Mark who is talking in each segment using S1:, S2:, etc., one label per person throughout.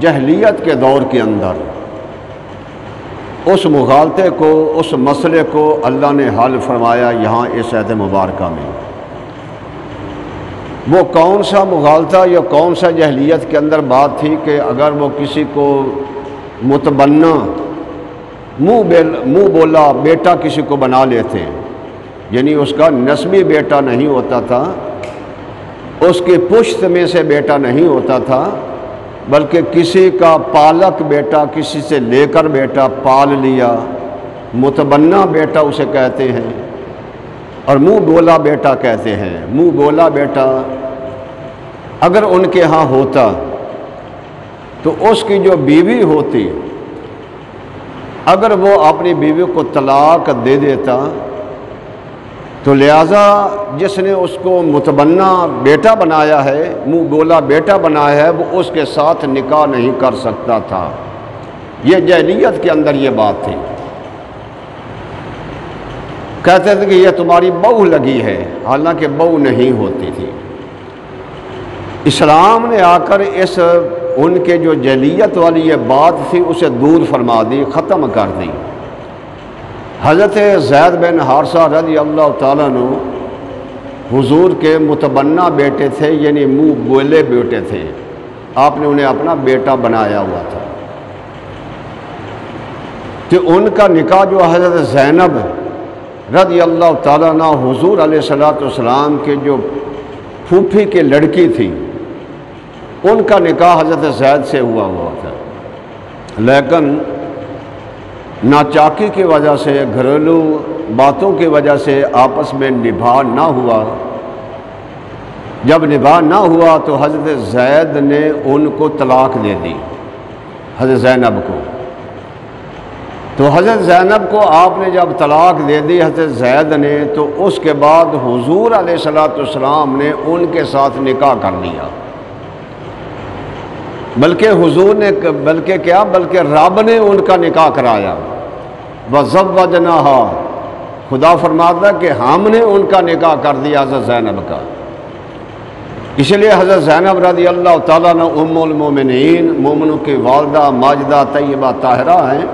S1: جہلیت کے دور کے اندر اس مغالطے کو، اس مسئلے کو اللہ نے حل فرمایا یہاں اس آیت مبارکہ میں۔ وہ کون سا مغالطہ یا کون سا جہلیت کے اندر بات تھی کہ اگر وہ کسی کو متبنہ منہ بولا بیٹا کسی کو بنا لیتے، یعنی اس کا نسبی بیٹا نہیں ہوتا تھا، اس کی پشت میں سے بیٹا نہیں ہوتا تھا، بلکہ کسی کا پالک بیٹا، کسی سے لے کر بیٹا پال لیا، متبنہ بیٹا اسے کہتے ہیں، اور منہ بولا بیٹا کہتے ہیں۔ منہ بولا بیٹا اگر ان کے ہاں ہوتا تو اس کی جو بیوی ہوتی، اگر وہ اپنی بیوی کو طلاق دے دیتا تو لہٰذا جس نے اس کو متبنہ بیٹا بنایا ہے، منہ بولا بیٹا بنایا ہے، وہ اس کے ساتھ نکاح نہیں کر سکتا تھا۔ یہ جاہلیت کے اندر یہ بات تھی۔ کہتے تھے کہ یہ تمہاری بہو لگی ہے، حالانکہ بہو نہیں ہوتی تھی۔ اسلام نے آ کر ان کے جو جاہلیت والی یہ بات تھی اسے دور فرما دی، ختم کر دی۔ حضرت زید بن حارثہ رضی اللہ تعالیٰ عنہ حضور کے متبنہ بیٹے تھے، یعنی منہ بولے بیٹے تھے، آپ نے انہیں اپنا بیٹا بنایا ہوا تھا۔ کہ ان کا نکاح جو حضرت زینب رضی اللہ تعالیٰ عنہ حضور علیہ الصلوۃ والسلام کے جو پھوپھی کی لڑکی تھی، ان کا نکاح حضرت زید سے ہوا تھا، لیکن ناچاکی کی وجہ سے، گھریلو باتوں کی وجہ سے آپس میں نبھا نہ ہوا۔ جب نبھا نہ ہوا تو حضرت زید نے ان کو طلاق دے دی، حضرت زینب کو۔ تو حضرت زینب کو آپ نے جب طلاق دے دی حضرت زید نے، تو اس کے بعد حضور علیہ الصلوۃ والسلام نے ان کے ساتھ نکاح کر لیا۔ بلکہ حضور نے بلکہ رب نے ان کا نکاح کرایا۔ وَزَوَّجْنَاهَا، خدا فرماتا کہ ہم نے ان کا نکاح کر دیا حضرت زینب کا۔ اس لیے حضرت زینب رضی اللہ تعالیٰ عنہ ام المومنین، مومنوں کی والدہ ماجدہ طیبہ طاہرہ ہیں۔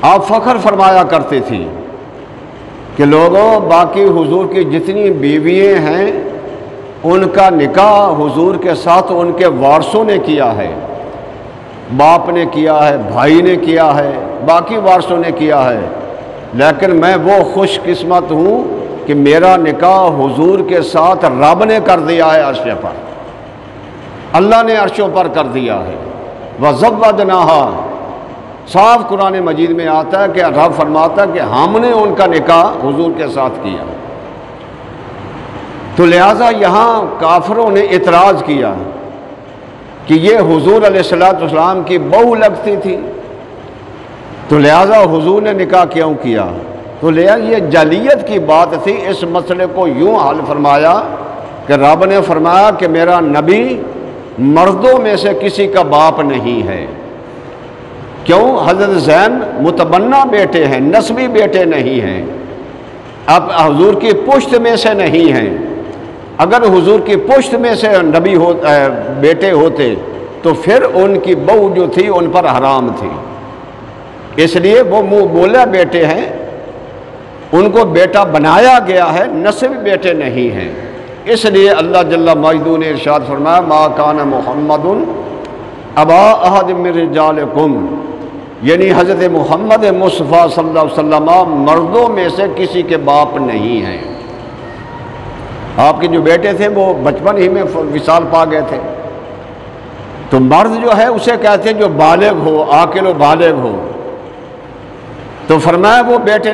S1: آپ فخر فرمایا کرتی تھی کہ لوگوں، باقی حضور کی جتنی بیوییں ہیں ان کا نکاح حضور کے ساتھ ان کے وارثوں نے کیا ہے، باپ نے کیا ہے، بھائی نے کیا ہے، باقی وارثوں نے کیا ہے، لیکن میں وہ خوش قسمت ہوں کہ میرا نکاح حضور کے ساتھ رب نے کر دیا ہے، عرش پر اللہ نے عرشوں پر کر دیا ہے۔ وَزَوَّجْنَاهَا، صاف قرآن مجید میں آتا ہے کہ رب فرماتا ہے کہ ہم نے ان کا نکاح حضور کے ساتھ کیا۔ تو لہٰذا یہاں کافروں نے اعتراض کیا کہ یہ حضور علیہ الصلوۃ والسلام کی بہو لگتی تھی، تو لہٰذا حضور نے نکاح کیوں کیا؟ تو لہٰذا یہ جاہلیت کی بات تھی۔ اس مسئلے کو یوں حل فرمایا کہ رب نے فرمایا کہ میرا نبی مردوں میں سے کسی کا باپ نہیں ہے۔ کیوں؟ حضرت زین متبنہ بیٹے ہیں، نسبی بیٹے نہیں ہیں، اب حضور کی پشت میں سے نہیں ہیں۔ اگر حضور کی پشت میں سے نبی بیٹے ہوتے تو پھر ان کی بہو جو تھی ان پر حرام تھی، اس لیے وہ منہ بولے بیٹے ہیں، ان کو بیٹا بنایا گیا ہے، نسبی بیٹے نہیں ہیں۔ اس لیے اللہ جل مجدہ نے ارشاد فرمایا ما کان محمد ابا احد من رجالکم، یعنی حضرت محمد مصطفیٰ صلی اللہ علیہ وسلم مردوں میں سے کسی کے باپ نہیں ہیں۔ آپ کے جو بیٹے تھے وہ بچپن ہی میں وصال پا گئے تھے، تو مرد جو ہے اسے کہتے ہیں جو بالغ ہو، عاقل و بالغ ہو، تو فرمایا وہ بیٹے